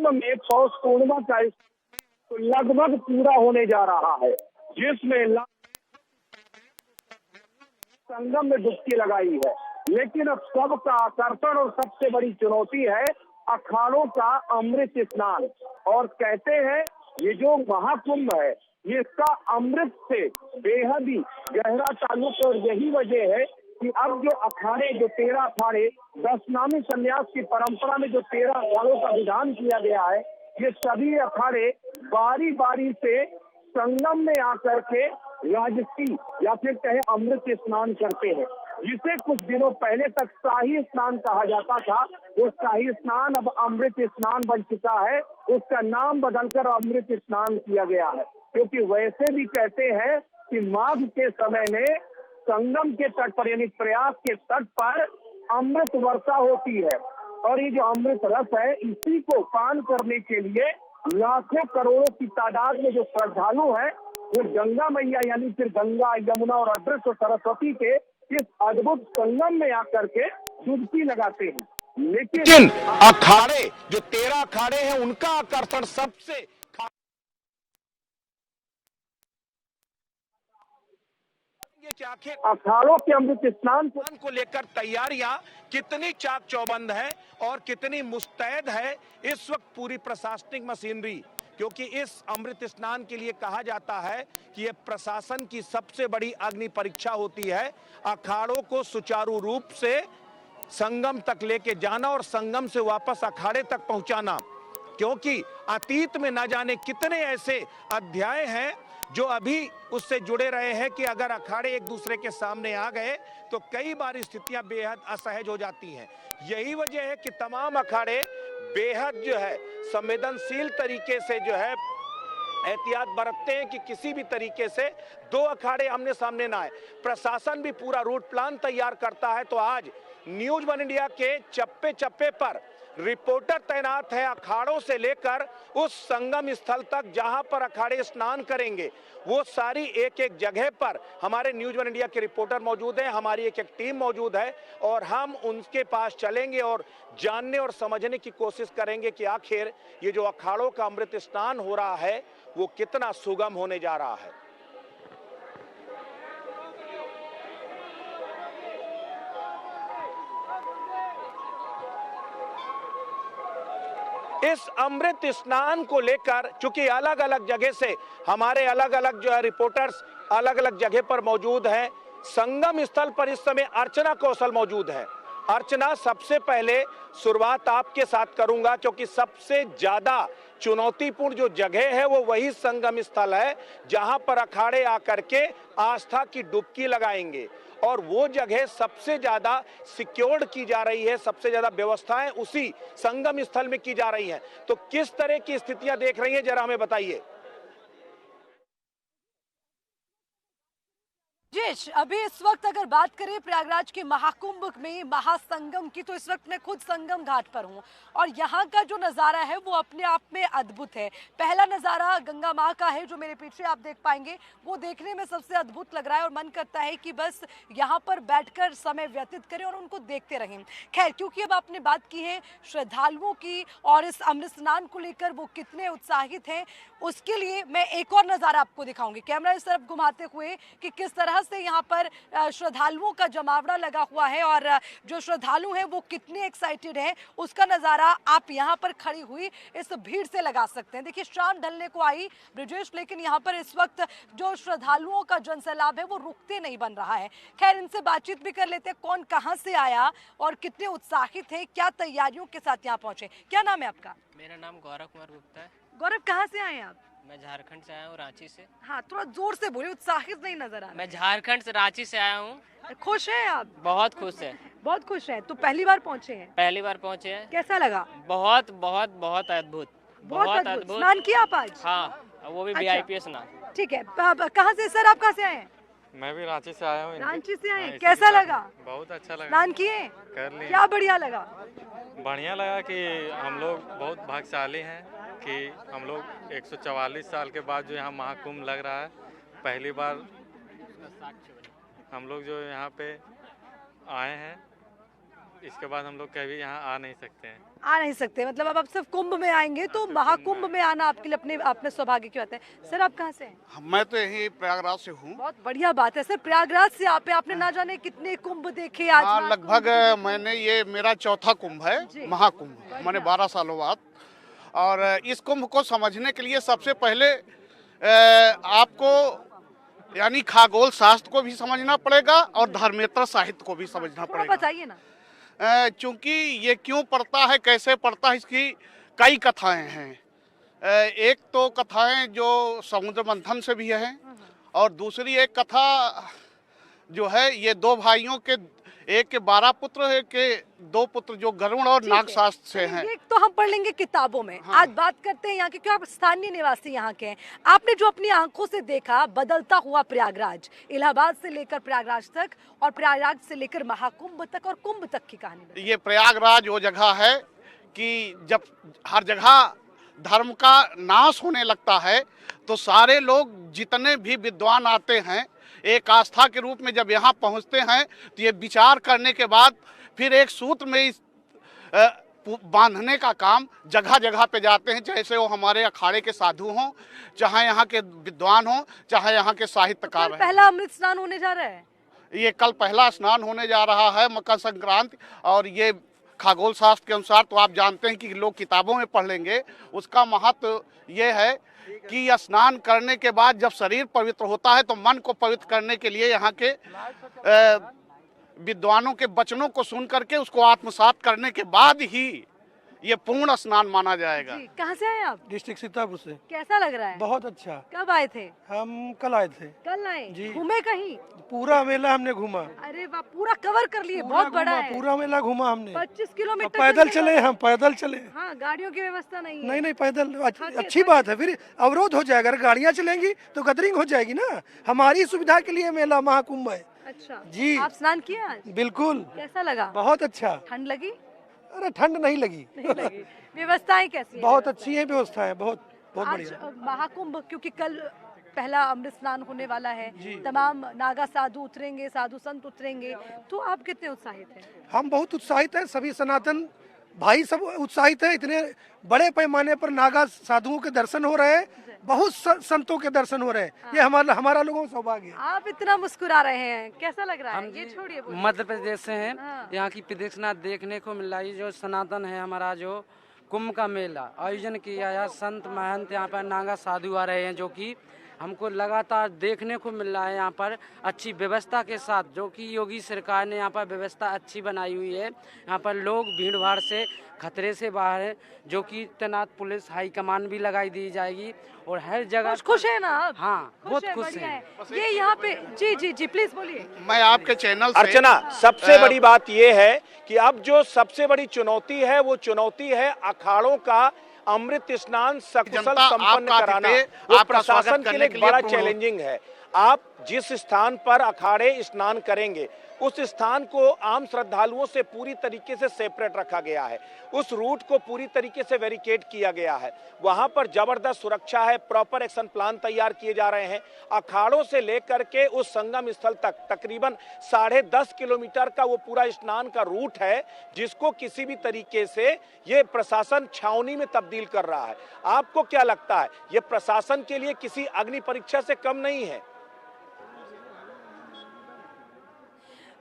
कुंभ में पौष पूर्णिमा का तो लगभग पूरा होने जा रहा है, जिसमें संगम में डुबकी लगाई है। लेकिन अब सबका आकर्षण और सबसे बड़ी चुनौती है अखाड़ों का अमृत स्नान। और कहते हैं ये जो महाकुंभ है, ये इसका अमृत से बेहद ही गहरा ताल्लुक, और यही वजह है कि अब जो अखाड़े, जो 13 अखाड़े, 10 नामी संन्यास की परंपरा में जो 13 अखाड़ों का विधान किया गया है, ये सभी अखाड़े बारी बारी से संगम में आकर के राजसी या फिर कहे अमृत स्नान करते हैं, जिसे कुछ दिनों पहले तक शाही स्नान कहा जाता था। वो शाही स्नान अब अमृत स्नान बन चुका है, उसका नाम बदलकर अमृत स्नान किया गया है। क्योंकि वैसे भी कहते हैं कि माघ के समय में संगम के तट पर यानी प्रयाग के तट पर अमृत वर्षा होती है, और ये जो अमृत रस है, इसी को पान करने के लिए लाखों करोड़ों की तादाद में जो श्रद्धालु हैं, वो गंगा मैया यानी फिर गंगा, यमुना और अदृश्य सरस्वती के इस अद्भुत संगम में आकर के डुबकी लगाते हैं। लेकिन अखाड़े जो 13 अखाड़े हैं, उनका आकर्षण सबसे अखाड़ों के अमृत स्नान को लेकर तैयारियां कितनी चाक चौबंद है और कितनी मुस्तैद है इस वक्त पूरी प्रशासनिक मशीनरी। क्योंकि इस अमृत स्नान के लिए कहा जाता है कि यह प्रशासन की सबसे बड़ी अग्नि परीक्षा होती है। अखाड़ों को सुचारू रूप से संगम तक लेके जाना और संगम से वापस अखाड़े तक पहुंचाना, क्योंकि अतीत में न जाने कितने ऐसे अध्याय हैं जो अभी उससे जुड़े रहे हैं कि अगर अखाड़े एक दूसरे के सामने आ गए तो कई बार स्थितियां बेहद असहज हो जाती हैं। यही वजह है कि तमाम अखाड़े बेहद जो है संवेदनशील तरीके से जो है एहतियात बरतते हैं कि किसी भी तरीके से दो अखाड़े आमने सामने ना आए। प्रशासन भी पूरा रूट प्लान तैयार करता है। तो आज न्यूज वन इंडिया के चप्पे चप्पे पर रिपोर्टर तैनात है, अखाड़ों से लेकर उस संगम स्थल तक जहां पर अखाड़े स्नान करेंगे, वो सारी एक एक जगह पर हमारे न्यूज वन इंडिया के रिपोर्टर मौजूद हैं, हमारी एक एक टीम मौजूद है, और हम उनके पास चलेंगे और जानने और समझने की कोशिश करेंगे कि आखिर ये जो अखाड़ों का अमृत स्नान हो रहा है वो कितना सुगम होने जा रहा है। इस अमृत स्नान को लेकर चूंकि अलग अलग जगह से हमारे अलग अलग जो है रिपोर्टर्स अलग अलग जगह पर मौजूद हैं, संगम स्थल पर इस समय अर्चना कौशल मौजूद है। अर्चना, सबसे पहले शुरुआत आपके साथ करूंगा, क्योंकि सबसे ज्यादा चुनौतीपूर्ण जो जगह है वो वही संगम स्थल है जहां पर अखाड़े आकर के आस्था की डुबकी लगाएंगे, और वो जगह सबसे ज्यादा सिक्योर्ड की जा रही है, सबसे ज्यादा व्यवस्थाएं उसी संगम स्थल में की जा रही हैं। तो किस तरह की स्थितियां देख रही हैं, जरा हमें बताइए। जिश, अभी इस वक्त अगर बात करें प्रयागराज के महाकुंभ में महासंगम की, तो इस वक्त मैं खुद संगम घाट पर हूं, और यहाँ का जो नज़ारा है वो अपने आप में अद्भुत है। पहला नज़ारा गंगा माँ का है जो मेरे पीछे आप देख पाएंगे, वो देखने में सबसे अद्भुत लग रहा है और मन करता है कि बस यहाँ पर बैठकर समय व्यतीत करें और उनको देखते रहें। खैर, क्योंकि अब आपने बात की है श्रद्धालुओं की और इस अमृत स्नान को लेकर वो कितने उत्साहित हैं, उसके लिए मैं एक और नज़ारा आपको दिखाऊंगी। कैमरा इस तरफ घुमाते हुए कि किस तरह से यहाँ पर श्रद्धालुओं का जमावड़ा लगा हुआ है और जो श्रद्धालु हैं वो कितने एक्साइटेड हैं, उसका नज़ारा आप यहाँ पर खड़ी हुई इस भीड़ से लगा सकते हैं। देखिए, शाम ढलने को आई ब्रिजेश, लेकिन यहाँ पर इस वक्त जो श्रद्धालुओं का जनसैलाब है वो रुकते नहीं बन रहा है। खैर, इनसे बातचीत भी कर लेते हैं, कौन कहाँ से आया और कितने उत्साहित है, क्या तैयारियों के साथ यहाँ पहुंचे। क्या नाम है आपका? मेरा नाम गौरव कुमार गुप्ता है। गौरव, कहाँ से आए आप? मैं झारखंड से आया हूँ, रांची से। हाँ, थोड़ा जोर से बोलिए, उत्साहित नहीं नजर आ रहा। मैं झारखंड से रांची से आया हूँ। खुश हैं आप? बहुत खुश है। बहुत खुश हैं। तो पहली बार पहुँचे हैं? पहली बार पहुँचे हैं। कैसा लगा? बहुत बहुत बहुत अद्भुत, बहुत अद्भुत। स्नान किया आप आज? हाँ, वो भी VIP स्नान। ठीक है, कहाँ से सर, आप कहाँ से आए हैं? मैं भी रांची से आया हूँ। रांची से आए, कैसा लगा? बहुत अच्छा लगा। स्नान किए? कर लिए। क्या बढ़िया लगा? बढ़िया लगा कि हम लोग बहुत भाग्यशाली हैं कि हम लोग 144 साल के बाद जो यहाँ महाकुंभ लग रहा है, पहली बार हम लोग जो यहाँ पे आए हैं, इसके बाद हम लोग कभी यहाँ आ नहीं सकते हैं। आ नहीं सकते, मतलब अब आप सिर्फ कुंभ में आएंगे, तो महाकुंभ में आना आपके लिए अपने आप में सौभाग्य की बात है। सर आप कहाँ से हैं? मैं तो यही प्रयागराज से हूँ। बहुत बढ़िया बात है सर, प्रयागराज से आपने ना जाने कितने कुंभ देखे आज। हाँ, महाकुंभ लगभग देखे। मैंने ये मेरा चौथा कुंभ जी। है, महाकुंभ, मैंने 12 सालों बाद। और इस कुंभ को समझने के लिए सबसे पहले आपको यानी खगोल शास्त्र को भी समझना पड़ेगा और धर्मेतर साहित्य को भी समझना थोड़ा पड़ेगा। बताइए ना। चूंकि ये क्यों पड़ता है, कैसे पड़ता है, इसकी कई कथाएं हैं। एक तो कथाएं जो समुद्र मंथन से भी है, और दूसरी एक कथा जो है ये दो भाइयों के, एक के 12 पुत्र, एक के 2 पुत्र, जो गरुड़ और नागशास्त्र से हैं। ये तो हम पढ़ लेंगे किताबों में। हाँ। आज बात करते हैं यहाँ के, क्योंकि आप स्थानीय निवासी यहाँ के हैं। आपने जो अपनी आंखों से देखा बदलता हुआ प्रयागराज, इलाहाबाद से लेकर प्रयागराज तक और प्रयागराज से लेकर महाकुंभ तक और कुंभ तक की कहानी। ये प्रयागराज वो जगह है कि जब हर जगह धर्म का नाश होने लगता है तो सारे लोग जितने भी विद्वान आते हैं एक आस्था के रूप में जब यहाँ पहुँचते हैं तो ये विचार करने के बाद फिर एक सूत्र में इस बांधने का काम जगह जगह पे जाते हैं, जैसे वो हमारे अखाड़े के साधु हों, चाहे यहाँ के विद्वान हों, चाहे यहाँ के साहित्यकार हैं। पहला अमृत स्नान होने जा रहा है। ये कल पहला स्नान होने जा रहा है, मकर संक्रांति। और ये खगोल शास्त्र के अनुसार तो आप जानते हैं कि लोग किताबों में पढ़ लेंगे, उसका महत्व ये है कि स्नान करने के बाद जब शरीर पवित्र होता है तो मन को पवित्र करने के लिए यहाँ के विद्वानों के वचनों को सुन करके उसको आत्मसात करने के बाद ही ये पूर्ण स्नान माना जाएगा। जी, कहाँ से आए आप? डिस्ट्रिक्ट सीतापुर से। कैसा लग रहा है? बहुत अच्छा। कब आए थे? हम कल आए थे। कल आए जी। घूमे कहीं? पूरा मेला हमने घूमा। अरे वाह, पूरा कवर कर लिए, बहुत बड़ा है। पूरा मेला घूमा हमने। 25 किलोमीटर पैदल चले, हम पैदल चले। हाँ, गाड़ियों की व्यवस्था नहीं है। नहीं पैदल अच्छी बात है, फिर अवरोध हो जाएगा। अगर गाड़ियाँ चलेंगी तो गदरिंग हो जाएगी ना। हमारी सुविधा के लिए मेला महाकुंभ है। अच्छा जी। आप स्नान किए आज? बिल्कुल। कैसा लगा? बहुत अच्छा। ठंड लगी? अरे ठंड नहीं लगी। नहीं लगी। व्यवस्थाएं कैसी हैं? बहुत अच्छी है व्यवस्थाएं, बहुत आज बढ़िया। महाकुंभ, क्योंकि कल पहला अमृत स्नान होने वाला है, तमाम नागा साधु उतरेंगे, साधु संत उतरेंगे, तो आप कितने उत्साहित हैं? हम बहुत उत्साहित हैं, सभी सनातन भाई सब उत्साहित हैं। इतने बड़े पैमाने पर नागा साधुओं के दर्शन हो रहे हैं, बहुत संतों के दर्शन हो रहे हैं। ये हमारा लोगों का सौभाग्य है। आप इतना मुस्कुरा रहे हैं, कैसा लग रहा है? ये छोड़िए, बोलिए। मध्य प्रदेश से हैं। हाँ। यहाँ की प्रदक्षिणा देखने को मिल रही है। जो सनातन है हमारा, जो कुंभ का मेला आयोजन किया है, संत महंत यहाँ पर नागा साधु आ रहे हैं, जो कि हमको लगातार देखने को मिल रहा है। यहाँ पर अच्छी व्यवस्था के साथ, जो कि योगी सरकार ने यहाँ पर व्यवस्था अच्छी बनाई हुई है। यहाँ पर लोग भीड़ भाड़ से, खतरे से बाहर है, जो कि तैनात पुलिस हाई कमान भी लगाई दी जाएगी और हर जगह खुश है ना आप? हाँ, बहुत खुश बढ़िया है। ये यहाँ पे जी जी जी प्लीज बोलिए। मैं आपके चैनल से अर्चना, सबसे बड़ी बात यह है कि अब जो सबसे बड़ी चुनौती है वो चुनौती है अखाड़ों का अमृत स्नान सकुशल जनता संपन्न आपका कराना। अतिथि, वो आपका प्रशासन स्वागत के करने लिए के लिए बड़ा पूर्ण- चैलेंजिंग है। आप जिस स्थान पर अखाड़े स्नान करेंगे उस स्थान को आम श्रद्धालुओं से पूरी तरीके से सेपरेट रखा गया है। उस रूट को पूरी तरीके से बैरिकेड किया गया है। वहां पर जबरदस्त सुरक्षा है, प्रॉपर एक्शन प्लान तैयार किए जा रहे हैं। अखाड़ों से लेकर के उस संगम स्थल तक तकरीबन 10.5 किलोमीटर का वो पूरा स्नान का रूट है, जिसको किसी भी तरीके से ये प्रशासन छावनी में तब्दील कर रहा है। आपको क्या लगता है, ये प्रशासन के लिए किसी अग्नि परीक्षा से कम नहीं है?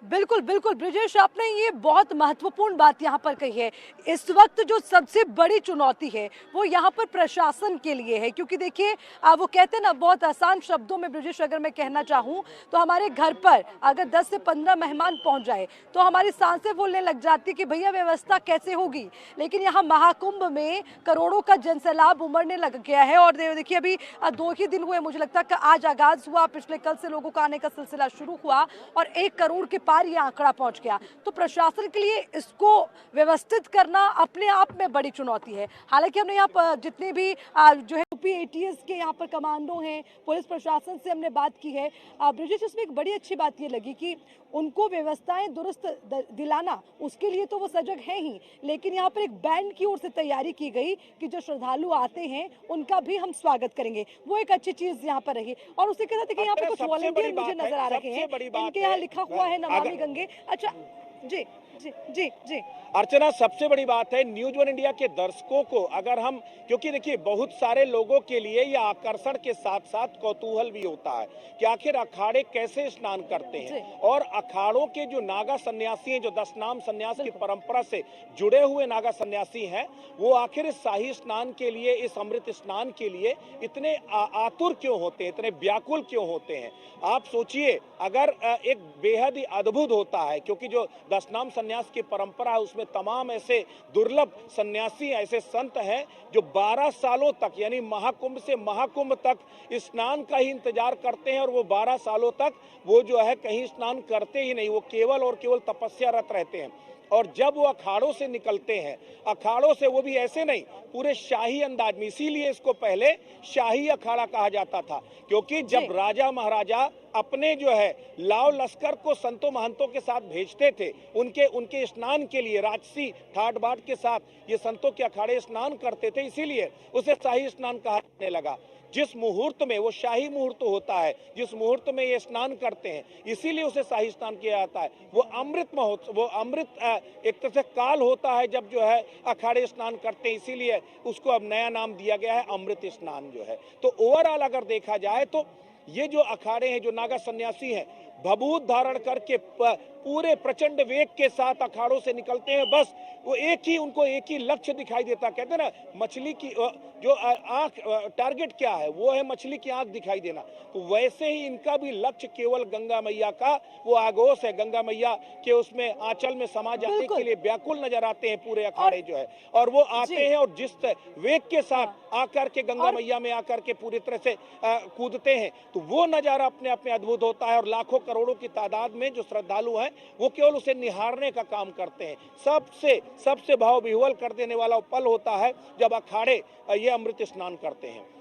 बिल्कुल बिल्कुल ब्रिजेश, आपने ये बहुत महत्वपूर्ण बात यहाँ पर कही है। इस वक्त जो सबसे बड़ी चुनौती है वो यहाँ पर प्रशासन के लिए है, क्योंकि देखिए वो कहते हैं ना, बहुत आसान शब्दों में ब्रिजेश अगर मैं कहना चाहूँ तो हमारे घर पर अगर 10 से 15 मेहमान पहुँच जाए तो हमारी सांसें फूलने लग जाती कि भैया व्यवस्था कैसे होगी। लेकिन यहाँ महाकुंभ में करोड़ों का जनसैलाब उमड़ने लग गया है और देखिए अभी 2 ही दिन हुए, मुझे लगता है कि आज आगाज हुआ, पिछले कल से लोगों का आने का सिलसिला शुरू हुआ और 1 करोड़ के ये आंकड़ा पहुंच गया। तो प्रशासन के लिए इसको व्यवस्थित करना अपने आप में बड़ी चुनौती है। हालांकि हमने यहाँ पर जितने भी जो है ATS के यहाँ पर कमांडो हैं, पुलिस प्रशासन से हमने बात की है। ब्रिजेश, इसमें एक बड़ी अच्छी बात ये लगी कि उनको व्यवस्थाएं दुरुस्त दिलाना, उसके लिए तो वो सजग हैं ही, लेकिन यहाँ पर एक बैंड की ओर से तैयारी की गई कि जो श्रद्धालु आते हैं उनका भी हम स्वागत करेंगे। वो एक अच्छी चीज यहाँ पर रही। और उसके कहते देखिए यहाँ पे कुछ वॉलंटियर मुझे नजर आ रहे हैं, इनके यहाँ लिखा हुआ है नमामि गंगे। अच्छा जी, जी जी जी अर्चना, सबसे बड़ी बात है न्यूज वन इंडिया के दर्शकों को अगर हम, क्योंकि देखिए बहुत सारे लोगों के लिए ये आकर्षण के साथ साथ कौतूहल भी होता है कि आखिर अखाड़े कैसे स्नान करते हैं, और अखाड़ों के जो नागा सन्यासी हैं, जो 10 नाम सन्यास की परंपरा से जुड़े हुए नागा सन्यासी हैं, वो आखिर इस शाही स्नान के लिए, इस अमृत स्नान के लिए इतने आतुर क्यों होते हैं, इतने व्याकुल क्यों होते हैं। आप सोचिए, अगर एक बेहद ही अद्भुत होता है, क्योंकि जो 10 नाम सन्यास की परंपरा है उसमें तमाम ऐसे दुर्लभ सन्यासी, ऐसे संत हैं जो 12 सालों तक, यानी महाकुंभ से महाकुंभ तक स्नान का ही इंतजार करते हैं, और वो 12 सालों तक वो जो है कहीं स्नान करते ही नहीं, वो केवल और केवल तपस्यारत रहते हैं। और जब वो अखाड़ों से निकलते हैं, अखाड़ों से वो भी ऐसे नहीं, पूरे शाही अंदाज में, इसीलिए इसको पहले शाही अखाड़ा कहा जाता था, क्योंकि जब राजा महाराजा अपने जो है लाव लश्कर को संतों महंतों के साथ भेजते थे, उनके स्नान के लिए राजसी ठाट बाट के साथ ये संतों के अखाड़े स्नान करते थे, इसीलिए उसे शाही स्नान कहा जाने लगा। जिस मुहूर्त में, वो शाही मुहूर्त होता है, जिस मुहूर्त में ये स्नान करते हैं, इसीलिए उसे शाही स्नान किया जाता है। वो अमृत एक तरह से काल होता है जब जो है अखाड़े स्नान करते हैं, इसीलिए उसको अब नया नाम दिया गया है अमृत स्नान जो है। तो ओवरऑल अगर देखा जाए तो ये जो अखाड़े हैं, जो नागा सन्यासी हैं, भभूत धारण करके पूरे प्रचंड वेग के साथ अखाड़ों से निकलते हैं। बस वो उनको एक ही लक्ष्य दिखाई देता, कहते हैं ना मछली की जो आंख, टारगेट क्या है, वो है मछली की आंख दिखाई देना। तो वैसे ही इनका भी लक्ष्य केवल गंगा मैया का वो आगोश है, गंगा मैया के उसमें आंचल में समा जाने के लिए व्याकुल नजर आते हैं पूरे अखाड़े जो है, और वो आते हैं और जिस वेग के साथ आकर के गंगा मैया में आकर के पूरी तरह से कूदते हैं, तो वो नजारा अपने आप में अद्भुत होता है। और लाखों करोड़ों की तादाद में जो श्रद्धालु हैं वो केवल उसे निहारने का काम करते हैं। सबसे भाव विह्वल कर देने वाला पल होता है जब अखाड़े ये अमृत स्नान करते हैं।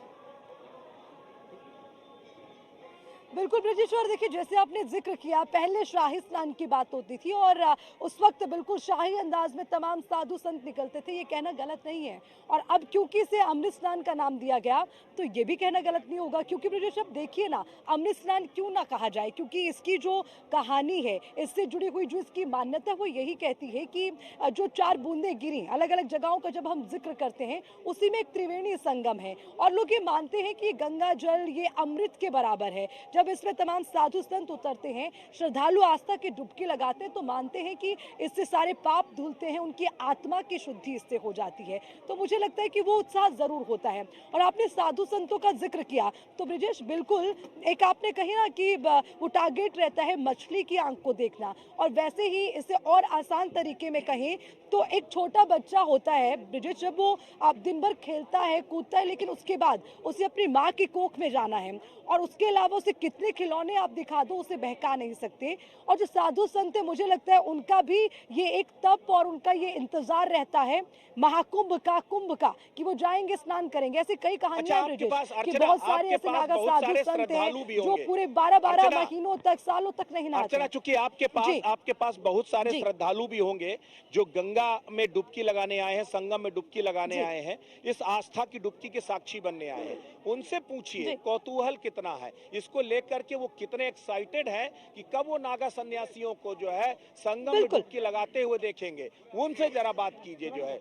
बिल्कुल ब्रजेश्वर, देखिए जैसे आपने जिक्र किया, पहले शाही स्नान की बात होती थी और उस वक्त बिल्कुल शाही अंदाज में तमाम साधु संत निकलते थे, ये कहना गलत नहीं है। और अब क्योंकि इसे अमृत स्नान का नाम दिया गया तो ये भी कहना गलत नहीं होगा, क्योंकि ब्रजेश्वर देखिए ना, अमृत स्नान क्यों ना कहा जाए, क्योंकि इसकी जो कहानी है, इससे जुड़ी हुई जो इसकी मान्यता है, वो यही कहती है कि जो 4 बूंदें गिरी, अलग अलग जगहों का जब हम जिक्र करते हैं, उसी में एक त्रिवेणी संगम है, और लोग ये मानते हैं कि गंगा जल ये अमृत के बराबर है। जब इसमें तमाम साधु संत उतरते हैं, श्रद्धालु आस्था की डुबकी लगाते हैं, तो मानते हैं कि इससे सारे पाप धुलते हैं, उनकी आत्मा की शुद्धि इससे हो जाती है। तो मुझे लगता है कि वो उत्साह जरूर होता है। और आपने साधु संतों का जिक्र किया तो ब्रिजेश, बिल्कुल एक आपने कही ना कि वो टारगेट रहता है मछली की आंख को देखना, और वैसे ही इसे और आसान तरीके में कहें तो एक छोटा बच्चा होता है ब्रिजेश, जब वो आप दिन भर खेलता है, कूदता है, लेकिन उसके बाद उसे अपनी माँ की कोख में जाना है, और उसके अलावा उसे कितने खिलौने आप दिखा दो उसे बहका नहीं सकते। और जो साधु संत है, मुझे लगता है उनका भी ये एक तप और उनका ये इंतजार रहता है महाकुंभ का, कुंभ का, कि वो जाएंगे स्नान करेंगे। ऐसी कई कहानियां कि बहुत सारे ऐसे नागा साधु संत हैं जो पूरे 12-12 महीनों तक, सालों तक नहीं नहाते। चूंकि आपके पास बहुत सारे श्रद्धालु भी होंगे जो गंगा में डुबकी लगाने आए हैं, संगम में डुबकी लगाने आए हैं, इस आस्था की डुबकी के साक्षी बनने आए हैं। उनसे पूछिए कौतूहल कितना है, इसको लेकर के वो कितने एक्साइटेड हैं कि कब वो नागा सन्यासियों को जो है संगम में डुबकी लगाते हुए देखेंगे। उनसे जरा बात कीजिए जो है।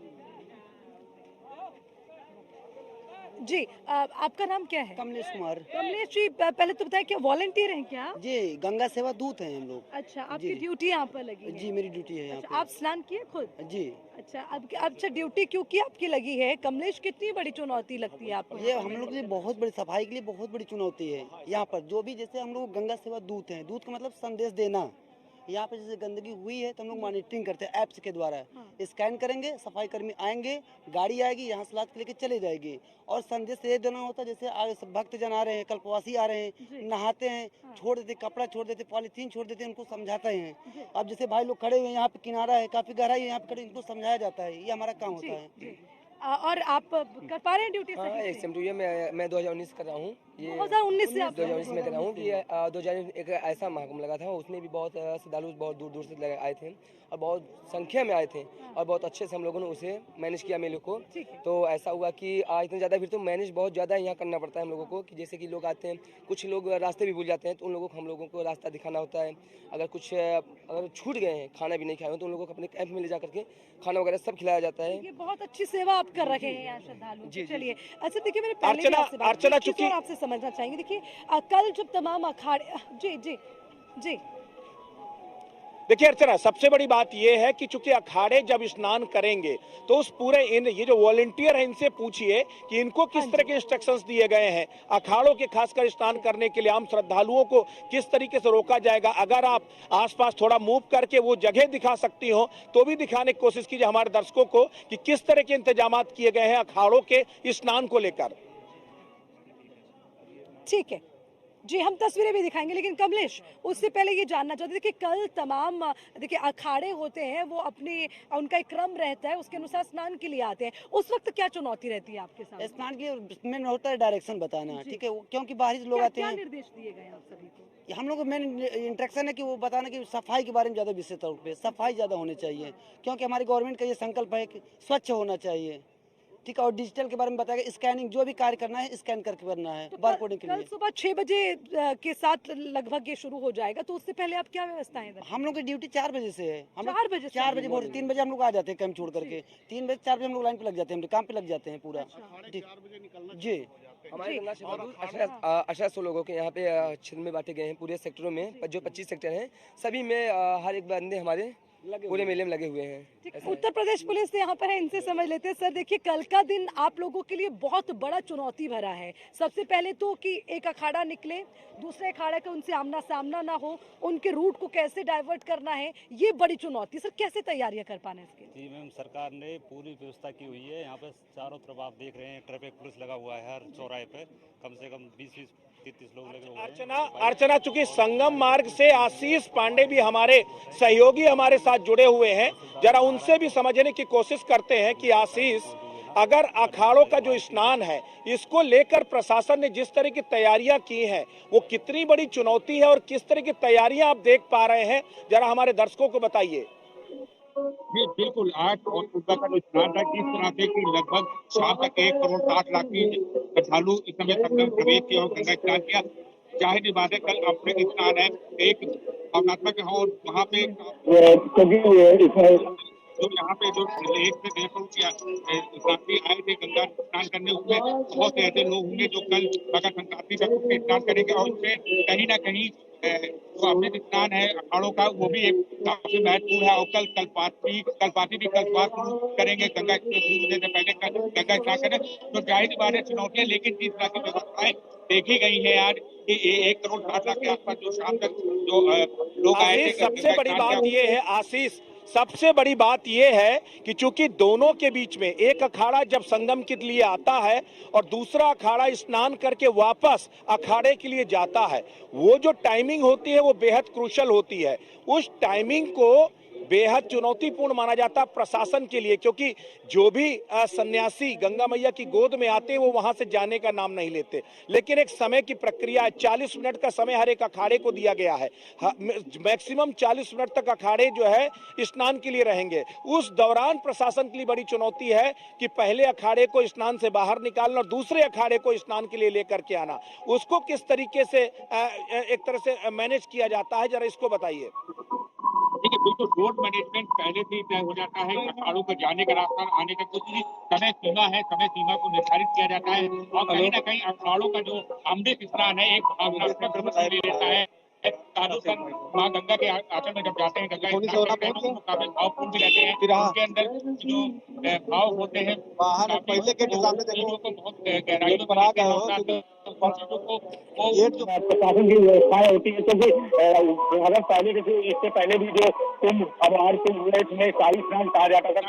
जी, आपका नाम क्या है? कमलेश कुमार। कमलेश जी, पहले तो बताइए, क्या वॉलंटियर हैं क्या? जी, गंगा सेवा दूत हैं हम लोग। अच्छा, आपकी ड्यूटी यहाँ पर लगी है? जी, मेरी ड्यूटी है यहाँ पे। आप स्नान किए खुद? जी। अच्छा, अब ड्यूटी क्योंकि आपकी लगी है, कमलेश कितनी बड़ी चुनौती लगती है आपको? ये हम लोग के लिए बहुत बड़ी, सफाई के लिए बहुत बड़ी चुनौती है यहाँ पर। जो भी जैसे हम लोग गंगा सेवा दूत हैं, दूत का मतलब संदेश देना। यहाँ पे जैसे गंदगी हुई है तो हम लोग मॉनिटरिंग करते हैं ऐप्स के द्वारा। स्कैन करेंगे, सफाई कर्मी आएंगे, गाड़ी आएगी, यहाँ से लाद के लेके चले जाएगी, और संदेश ये देना होता है जैसे आगे भक्त जन आ रहे हैं, कल्पवासी आ रहे हैं, नहाते हैं, छोड़ देते कपड़ा, छोड़ देते पॉलीथीन, छोड़ देते, उनको समझाते हैं। अब जैसे भाई लोग खड़े हुए हैं, यहाँ पे किनारा है, काफी गहराई है, यहाँ पे खड़े, इनको समझाया जाता है, ये हमारा काम होता है। और आप कर पा रहे हैं ड्यूटी? हाँ, मैं 2019 कर रहा हूँ ये 2019 से आप 2019 में कर रहा हूँ कि 2000 एक ऐसा महाकुंभ लगा था, उसमें भी बहुत श्रद्धालु बहुत दूर दूर से आए थे और बहुत संख्या में आए थे और बहुत अच्छे से हम लोगों ने उसे मैनेज किया मेले को। तो ऐसा हुआ कि इतनी ज़्यादा भीड़ तो मैनेज बहुत ज़्यादा यहाँ करना पड़ता है हम लोगों को, कि जैसे कि लोग आते हैं, कुछ लोग रास्ते भी भूल जाते हैं, तो उन लोगों को हम लोगों को रास्ता दिखाना होता है। अगर छूट गए हैं, खाना भी नहीं खाए हो, तो उन लोगों को अपने कैंप में ले जा करके खाना वगैरह सब खिलाया जाता है। ये बहुत अच्छी सेवा आप कर रहे हैं यहाँ श्रद्धालु। जी, जी। चलिए, अच्छा देखिए, मैंने पहले भी अर्चना- आपसे बात की, अर्चना, एक चीज़ चूंकि- और आपसे समझना चाहेंगे। देखिए, कल जब तमाम अखाड़े, जी जी जी, देखिए अर्चना, सबसे बड़ी बात यह है कि चूंकि अखाड़े जब स्नान करेंगे तो उस पूरे ये जो वॉलंटियर है, इनसे पूछिए कि इनको किस तरह के इंस्ट्रक्शंस दिए गए हैं अखाड़ों के खासकर स्नान करने के लिए, आम श्रद्धालुओं को किस तरीके से रोका जाएगा। अगर आप आसपास थोड़ा मूव करके वो जगह दिखा सकती हो तो भी दिखाने की कोशिश कीजिए हमारे दर्शकों को कि किस तरह के इंतजाम किए गए हैं अखाड़ों के स्नान को लेकर। ठीक है जी, हम तस्वीरें भी दिखाएंगे, लेकिन कमलेश, उससे पहले ये जानना चाहते थे कि कल तमाम देखिए अखाड़े होते हैं, वो अपने उनका एक क्रम रहता है, उसके अनुसार स्नान के लिए आते हैं, उस वक्त क्या चुनौती रहती है आपके साथ? स्नान के लिए मेन होता है डायरेक्शन बताना, ठीक है, क्योंकि बाहरी से लोग आते क्या हैं। निर्देश दिए गए आप सभी को? हम लोग को मेन इंस्ट्रक्शन है कि वो बताना कि सफाई के बारे में ज़्यादा विशेष तौर पे सफाई ज़्यादा होनी चाहिए, क्योंकि हमारी गवर्नमेंट का ये संकल्प है कि स्वच्छ होना चाहिए, ठीक है। और डिजिटल के बारे में बताया, स्कैनिंग जो भी कार्य करना है स्कैन करके करना है, तो बारकोडिंग के कल लिए। सुबह 6 बजे के साथ लगभग ये शुरू हो जाएगा, तो उससे पहले आप क्या व्यवस्थाएं हैं? हम लोग की ड्यूटी 4 बजे से है। हम 4 बजे से? 4 बजे भोर 3 बजे हम लोग आ जाते हैं कैंप छोड़ करके, 3 बजे 4 बजे हम लोग लाइन पे लग जाते हैं, हम काम पे लग जाते हैं पूरा। ठीक, जी। हमारे गंगा क्षेत्र 1800 लोगों के यहाँ पे क्षेत्र में बांटे गए हैं पूरे सेक्टरों में, जो 25 सेक्टर हैं सभी में हर एक बंदे हमारे पूरे मेले में लगे हुए हैं। उत्तर प्रदेश पुलिस यहाँ पर है, इनसे समझ लेते हैं। सर देखिए, कल का दिन आप लोगों के लिए बहुत बड़ा चुनौती भरा है। सबसे पहले तो कि एक अखाड़ा निकले, दूसरे अखाड़े का उनसे आमना सामना ना हो, उनके रूट को कैसे डाइवर्ट करना है, ये बड़ी चुनौती। सर कैसे तैयारियां कर पाना है इसके लिए? जी मैम, सरकार ने पूरी व्यवस्था की हुई है। यहाँ पे चारों तरफ आप देख रहे हैं ट्रैफिक पुलिस लगा हुआ है, हर चौराहे पे कम से कम 20-30 लोग लगे हुए हैं। अर्चना, चूंकि संगम मार्ग से आशीष पांडे भी हमारे सहयोगी हमारे साथ जुड़े हुए हैं, जरा उनसे भी समझने की कोशिश करते हैं कि आशीष, अगर अखाड़ों का जो स्नान है इसको लेकर प्रशासन ने जिस तरह की तैयारियां की हैं वो कितनी बड़ी चुनौती है और किस तरह की तैयारियां आप देख पा रहे हैं, जरा हमारे दर्शकों को बताइए। जी बिल्कुल, आज और सुबह का जो स्नान था, जिस तरह से कि लगभग शाम तक 1 करोड़ 60 लाख की श्रद्धालु इस समय संगम प्रवेश किया और गंगा स्नान किया। जाहिर सी बात है, कल अमृत स्नान है, एक भावनात्मक है और वहाँ पे जो यहाँ पे जो 1 से 1.5 करोड़ यात्री आए थे गंगा स्नान करने, उसमें बहुत से ऐसे लोग होंगे जो कल मकर संक्रांति तक उसमें स्नान करेंगे और उसमें कहीं ना कहीं जो अमृत स्नान है अखाड़ों का, वो भी एक काफी महत्वपूर्ण है। और कलपाती भी कल सुबह शुरू करेंगे, गंगा शुरू होने से पहले गंगा स्नान करें, तो जाहिर सी बात है चुनौतियां, लेकिन जिस तरह की व्यवस्थाएं देखी गई है आज कि 1 करोड़ 60 लाख के आसपास जो शाम तक जो लोग आए थे, सबसे बड़ी बात ये है आशीष, सबसे बड़ी बात यह है कि चूंकि दोनों के बीच में एक अखाड़ा जब संगम के लिए आता है और दूसरा अखाड़ा स्नान करके वापस अखाड़े के लिए जाता है, वो जो टाइमिंग होती है वो बेहद क्रूशल होती है। उस टाइमिंग को बेहद चुनौतीपूर्ण माना जाता है प्रशासन के लिए, क्योंकि जो भी सन्यासी गंगा मैया की गोद में आते हैं वो वहां से जाने का नाम नहीं लेते। लेकिन एक समय की प्रक्रिया है, 40 मिनट का समय हर एक अखाड़े को दिया गया है, मैक्सिमम 40 मिनट तक अखाड़े जो है स्नान के लिए रहेंगे। उस दौरान प्रशासन के लिए बड़ी चुनौती है कि पहले अखाड़े को स्नान से बाहर निकालना और दूसरे अखाड़े को स्नान के लिए लेकर के आना, उसको किस तरीके से एक तरह से मैनेज किया जाता है, जरा इसको बताइए। ठीक है, बिल्कुल रोड मैनेजमेंट पहले से ही तय हो जाता है, अखाड़ों को जाने का रास्ता, आने का कुछ भी समय सीमा है, समय सीमा को निर्धारित किया जाता है और कहीं ना कहीं अखाड़ों का जो अमृत स्नान है एक भावनात्मक रूप ले लेता है। साधु संत माँ गंगा के आंचल में जब जाते हैं, गंगा स्नान करते हैं, तो काफी भावपूर्ण भी रहते हैं, उनके अंदर जो भाव होते हैं पहले के चीजों को बहुत गहराई में बनाते हैं, प्रशासन की व्यवस्थाएं होती है। तो अगर पहले जैसे इससे पहले भी जो कुंभ अब और कुंभ हुए, इसमें शाही स्नान कहा जाता था,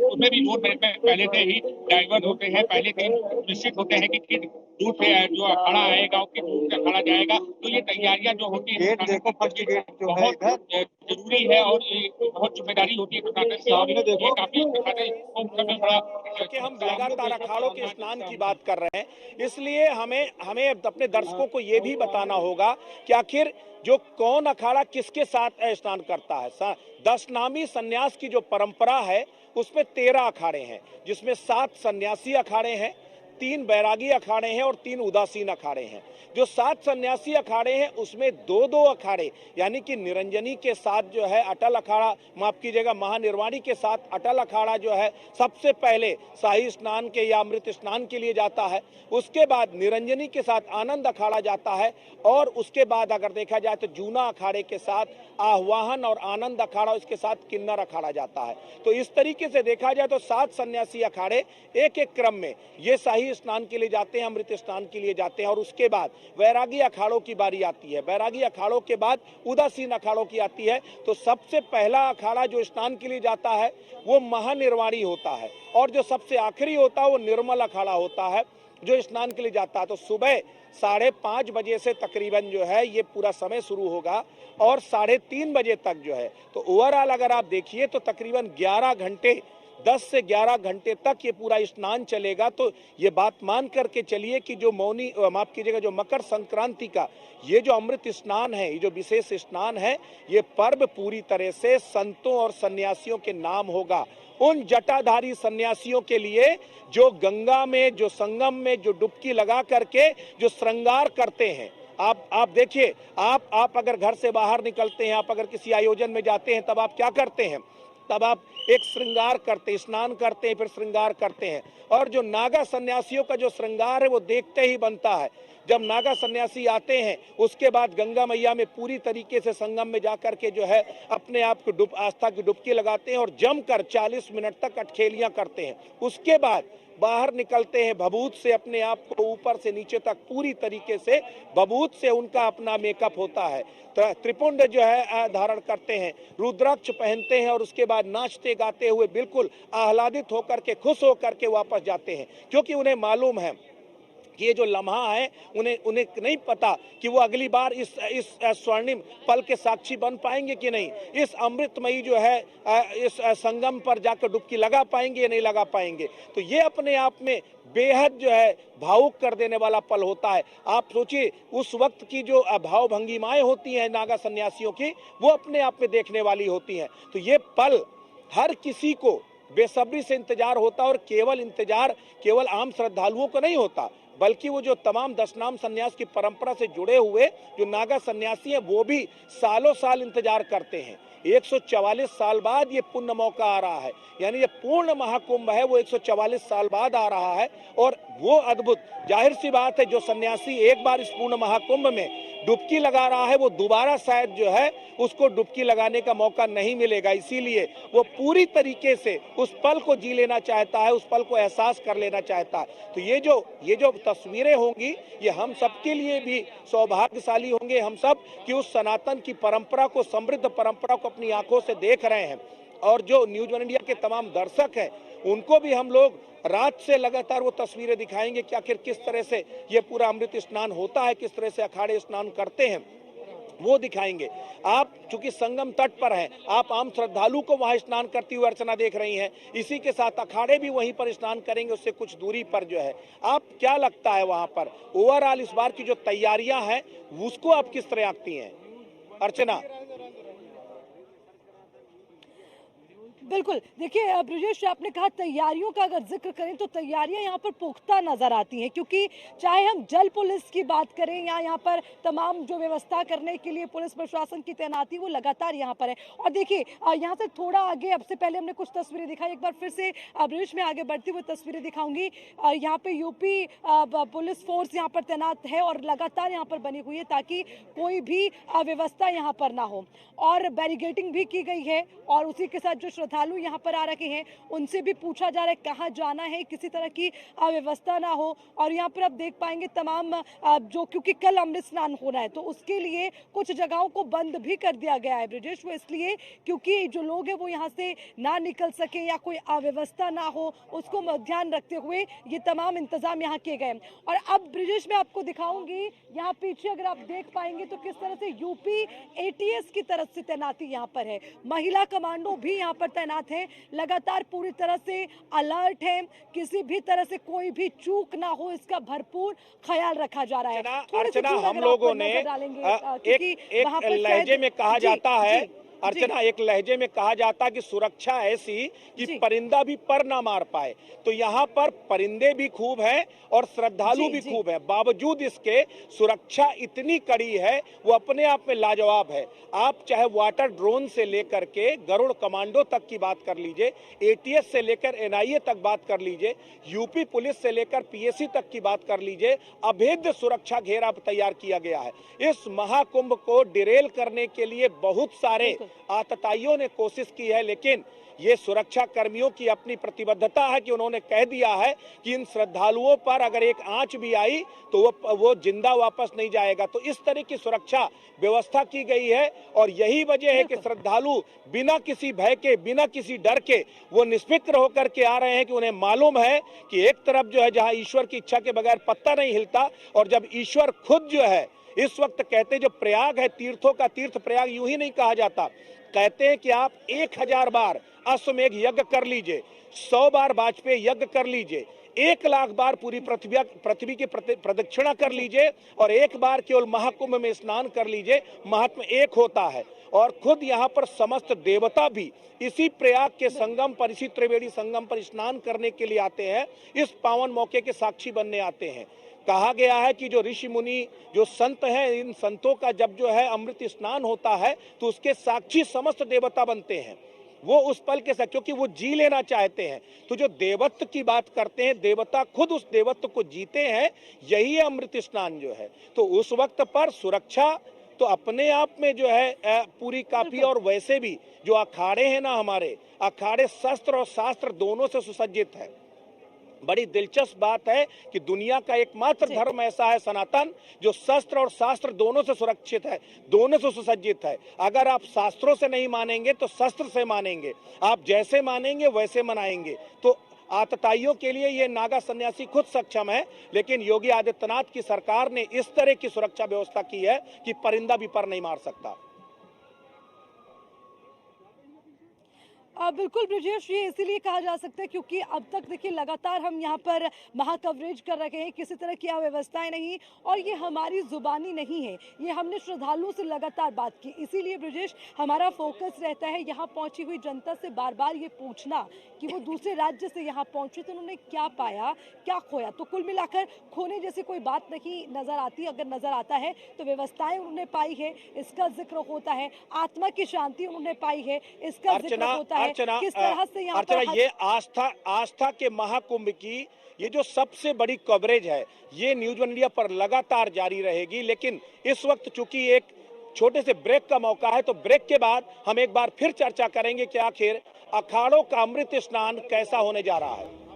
उसमें भी रोड मैनेजमेंट पहले से ही डाइवर्ट होते हैं, पहले से निश्चित होते हैं कि किस रूट से जो अखाड़ा आएगा और किस रूट से अखाड़ा जाएगा, तो ये ये तैयारियां जो होती है गेट देखो, फर्स्ट गेट जो है बहुत जरूरी है और ये बहुत जिम्मेदारी होती है प्रशासन की। सामने देखो। ये काफी प्रशासन बड़ा क्योंकि हम लगातार अखाड़ों के स्नान की बात कर रहे हैं, इसलिए हमें अपने दर्शकों को ये भी बताना होगा कि आखिर जो कौन अखाड़ा किसके साथ स्नान करता है। 10 नामी संन्यास की जो परंपरा है उसमें 13 अखाड़े हैं, जिसमें 7 सन्यासी अखाड़े हैं, 3 बैरागी अखाड़े हैं और 3 उदासीन अखाड़े हैं। जो 7 सन्यासी अखाड़े हैं उसमें 2-2 अखाड़े यानी कि निरंजनी के साथ जो है अटल अखाड़ा, माफ कीजिएगा, महानिर्वाणी के साथ अटल अखाड़ा जो है सबसे पहले शाही स्नान के या अमृत स्नान के लिए जाता है। उसके बाद निरंजनी के साथ आनंद अखाड़ा जाता है और उसके बाद अगर देखा जाए तो जूना अखाड़े के साथ आह्वाहन और आनंद अखाड़ा, इसके साथ किन्नर अखाड़ा जाता है। तो इस तरीके से देखा जाए तो 7 सन्यासी अखाड़े एक एक क्रम में ये शाही स्नान के लिए जाते हैं, अमृत स्नान के लिए जाते हैं और उसके बाद वैरागी अखाड़ों की बारी आती है। वैरागी अखाड़ों के बाद उदासीन अखाड़ों की आती है। तो सबसे पहला अखाड़ा जो स्नान के लिए जाता है वो महानिर्वाणी होता है और जो सबसे आखिरी होता है वो निर्मल अखाड़ा होता है जो स्नान के लिए जाता है। तो सुबह 5:30 बजे से तकरीबन जो है ये पूरा समय शुरू होगा और 3:30 बजे तक जो है, तो ओवरऑल अगर आप देखिए तो तकरीबन 11 घंटे, 10 से 11 घंटे तक ये पूरा स्नान चलेगा। तो ये बात मान करके चलिए कि जो माफ कीजिएगा, जो मकर संक्रांति का ये जो अमृत स्नान है, ये जो विशेष स्नान है, ये पर्व पूरी तरह से संतों और सन्यासियों के नाम होगा। उन जटाधारी सन्यासियों के लिए जो गंगा में, जो संगम में जो डुबकी लगा करके जो श्रृंगार करते हैं। आप देखिए, आप अगर घर से बाहर निकलते हैं, आप अगर किसी आयोजन में जाते हैं, तब आप क्या करते हैं? तब आप एक श्रृंगार करते हैं, स्नान करते हैं, फिर श्रृंगार करते हैं। और जो नागा सन्यासियों का जो श्रृंगार है वो देखते ही बनता है। जब नागा सन्यासी आते हैं उसके बाद गंगा मैया में पूरी तरीके से संगम में जाकर के जो है अपने आप को आस्था की डुबकी लगाते हैं और जमकर 40 मिनट तक अटखेलियां करते हैं। उसके बाद बाहर निकलते हैं, भभूत से अपने आप को ऊपर से नीचे तक पूरी तरीके से भभूत से उनका अपना मेकअप होता है। त्रिपुंड जो है धारण करते हैं, रुद्राक्ष पहनते हैं और उसके बाद नाचते गाते हुए बिल्कुल आह्लादित होकर के, खुश होकर के वापस जाते हैं, क्योंकि उन्हें मालूम है कि ये जो लम्हा है उन्हें नहीं पता कि वो अगली बार इस स्वर्णिम पल के साक्षी बन पाएंगे कि नहीं, इस अमृतमयी जो है इस संगम पर जाकर डुबकी लगा पाएंगे या नहीं लगा पाएंगे। तो ये अपने आप में बेहद जो है भावुक कर देने वाला पल होता है। आप सोचिए उस वक्त की जो भाव भंगिमाएं होती हैं नागा सन्यासियों की, वो अपने आप में देखने वाली होती हैं। तो ये पल हर किसी को बेसब्री से इंतजार होता है और केवल आम श्रद्धालुओं को नहीं होता, बल्कि वो जो तमाम 10 नाम सन्यास की परंपरा से जुड़े हुए जो नागा सन्यासी हैं वो भी सालों साल इंतजार करते हैं। 144 साल बाद ये पुण्य मौका आ रहा है, यानी ये पूर्ण महाकुंभ है वो 144 साल बाद आ रहा है। और वो अद्भुत, जाहिर सी बात है, जो सन्यासी एक बार इस पूर्ण महाकुंभ में डुबकी लगा रहा है वो दोबारा शायद जो है उसको डुबकी लगाने का मौका नहीं मिलेगा। इसीलिए वो पूरी तरीके से उस पल को जी लेना चाहता है, उस पल को एहसास कर लेना चाहता है। तो ये जो तस्वीरें होंगी ये हम सबके लिए भी सौभाग्यशाली होंगे, हम सब कि उस सनातन की परंपरा को, समृद्ध परंपरा को अपनी आंखों से देख रहे हैं। और जो न्यूज वन इंडिया के तमाम दर्शक हैं उनको भी हम लोग रात से लगातार वो तस्वीरें दिखाएंगे कि आखिर किस तरह से ये पूरा अमृत स्नान होता है, किस तरह से अखाड़े स्नान करते हैं, वो दिखाएंगे। आप चूंकि संगम तट पर हैं, आप आम श्रद्धालु को वहां स्नान करती हुई अर्चना देख रही हैं, इसी के साथ अखाड़े भी वहीं पर स्नान करेंगे, उससे कुछ दूरी पर जो है। आप क्या लगता है वहां पर ओवरऑल इस बार की जो तैयारियां हैं उसको आप किस तरह आंकती हैं अर्चना? बिल्कुल, देखिए ब्रजेश, आपने कहा तैयारियों का अगर जिक्र करें तो तैयारियां यहाँ पर पुख्ता नजर आती हैं, क्योंकि चाहे हम जल पुलिस की बात करें या यहाँ पर तमाम जो व्यवस्था करने के लिए पुलिस प्रशासन की तैनाती वो लगातार यहाँ पर है। और देखिए यहाँ से थोड़ा आगे, अब से पहले हमने कुछ तस्वीरें दिखाई, एक बार फिर से ब्रजेश में आगे बढ़ती हुई तस्वीरें दिखाऊंगी। यहाँ पे यूपी पुलिस फोर्स यहाँ पर तैनात है और लगातार यहाँ पर बनी हुई है ताकि कोई भी अव्यवस्था यहाँ पर ना हो, और बैरिकेडिंग भी की गई है। और उसी के साथ जो श्रद्धालु यहाँ पर आ रखे हैं उनसे भी पूछा जा रहा है कहाँ जाना है, किसी तरह की अव्यवस्था ना हो। और यहाँ पर आप देख पाएंगे तमाम जो, क्योंकि कल अमृत स्नान होना है तो उसके लिए कुछ जगहों को बंद भी कर दिया गया है ब्रिजेश, वो इसलिए क्योंकि जो लोग हैं वो यहाँ से ना निकल सके या कोई अव्यवस्था ना हो, उसको ध्यान रखते हुए ये तमाम इंतजाम यहाँ किए गए। और अब ब्रिजेश मैं आपको दिखाऊंगी यहाँ पीछे, अगर आप देख पाएंगे तो किस तरह से यूपी एटीएस की तरफ से तैनाती यहाँ पर है, महिला कमांडो भी यहाँ पर तैनात है, लगातार पूरी तरह से अलर्ट है, किसी भी तरह से कोई भी चूक ना हो इसका भरपूर ख्याल रखा जा रहा है। अर्चना, हम लोगों ने एक लहजे में कहा जाता है, अर्चना एक लहजे में कहा जाता है कि सुरक्षा ऐसी कि परिंदा भी पर ना मार पाए, तो यहाँ पर परिंदे भी खूब हैं और श्रद्धालु भी खूब हैं, बावजूद इसके सुरक्षा इतनी कड़ी है वो अपने आप में लाजवाब है। आप चाहे वाटर ड्रोन से लेकर के गरुड़ कमांडो तक की बात कर लीजिए, एटीएस से लेकर एनआईए तक बात कर लीजिए, यूपी पुलिस से लेकर पीएसी तक की बात कर लीजिए, अभेद्य सुरक्षा घेरा तैयार किया गया है। इस महाकुंभ को डिरेल करने के लिए बहुत सारे आतताइयों ने कोशिश की है, लेकिन ये सुरक्षा कर्मियों की अपनी प्रतिबद्धता है कि उन्होंने कह दिया है कि इन श्रद्धालुओं पर अगर एक आंच भी आई तो वो जिंदा वापस नहीं जाएगा। तो इस तरह की सुरक्षा व्यवस्था की गई है और यही वजह है कि श्रद्धालु बिना किसी भय के, बिना किसी डर के वो निष्फिक्र होकर के आ रहे हैं कि उन्हें मालूम है कि एक तरफ जो है जहां ईश्वर की इच्छा के बगैर पत्ता नहीं हिलता, और जब ईश्वर खुद जो है इस वक्त कहते हैं, जो प्रयाग है तीर्थों का तीर्थ प्रयाग यूं ही नहीं कहा जाता, कहते हैं कि आप 1000 बार अश्वमेघ यज्ञ कर लीजिए, 100 बार वाजपेयी यज्ञ कर लीजिए, 1,00,000 बार पूरी पृथ्वी की प्रदक्षिणा कर लीजिए और एक बार केवल महाकुंभ में स्नान कर लीजिए, महात्मा एक होता है। और खुद यहाँ पर समस्त देवता भी इसी प्रयाग के संगम पर, इसी त्रिवेणी संगम पर स्नान करने के लिए आते हैं, इस पावन मौके के साक्षी बनने आते हैं। कहा गया है कि जो ऋषि मुनि, जो संत हैं, इन संतों का जब जो है अमृत स्नान होता है तो उसके साक्षी समस्त देवता बनते हैं, वो उस पल के साथ, क्योंकि वो जी लेना चाहते हैं। तो जो देवत्व की बात करते हैं, देवता खुद उस देवत्व को जीते हैं, यही है अमृत स्नान जो है। तो उस वक्त पर सुरक्षा तो अपने आप में जो है पूरी काफी, और वैसे भी जो अखाड़े हैं ना, हमारे अखाड़े शस्त्र और शास्त्र दोनों से सुसज्जित है। बड़ी दिलचस्प बात है कि दुनिया का एकमात्र धर्म ऐसा है सनातन, जो शस्त्र और शास्त्र दोनों से सुरक्षित है, दोनों से सुसज्जित है। अगर आप शास्त्रों से नहीं मानेंगे तो शस्त्र से मानेंगे, आप जैसे मानेंगे वैसे मनाएंगे। तो आतताइयों के लिए ये नागा सन्यासी खुद सक्षम है, लेकिन योगी आदित्यनाथ की सरकार ने इस तरह की सुरक्षा व्यवस्था की है कि परिंदा भी पर नहीं मार सकता। बिल्कुल ब्रिजेश, ये इसीलिए कहा जा सकता है क्योंकि अब तक देखिए लगातार हम यहाँ पर महाकवरेज कर रखे हैं, किसी तरह की अव्यवस्थाएं नहीं, और ये हमारी जुबानी नहीं है, ये हमने श्रद्धालुओं से लगातार बात की। इसीलिए ब्रिजेश हमारा फोकस रहता है यहाँ पहुँची हुई जनता से बार बार ये पूछना कि वो दूसरे राज्य से यहाँ पहुँचे तो उन्होंने क्या पाया, क्या खोया। तो कुल मिलाकर खोने जैसी कोई बात नहीं नजर आती, अगर नजर आता है तो व्यवस्थाएं उन्होंने पाई है, इसका जिक्र होता है, आत्मा की शांति उन्होंने पाई है, इसका जिक्र होता है। किस तरह से यहाँ पर ये आस्था के महाकुंभ की ये जो सबसे बड़ी कवरेज है, ये न्यूज वन इंडिया पर लगातार जारी रहेगी। लेकिन इस वक्त चूंकि एक छोटे से ब्रेक का मौका है, तो ब्रेक के बाद हम एक बार फिर चर्चा करेंगे कि आखिर अखाड़ों का अमृत स्नान कैसा होने जा रहा है।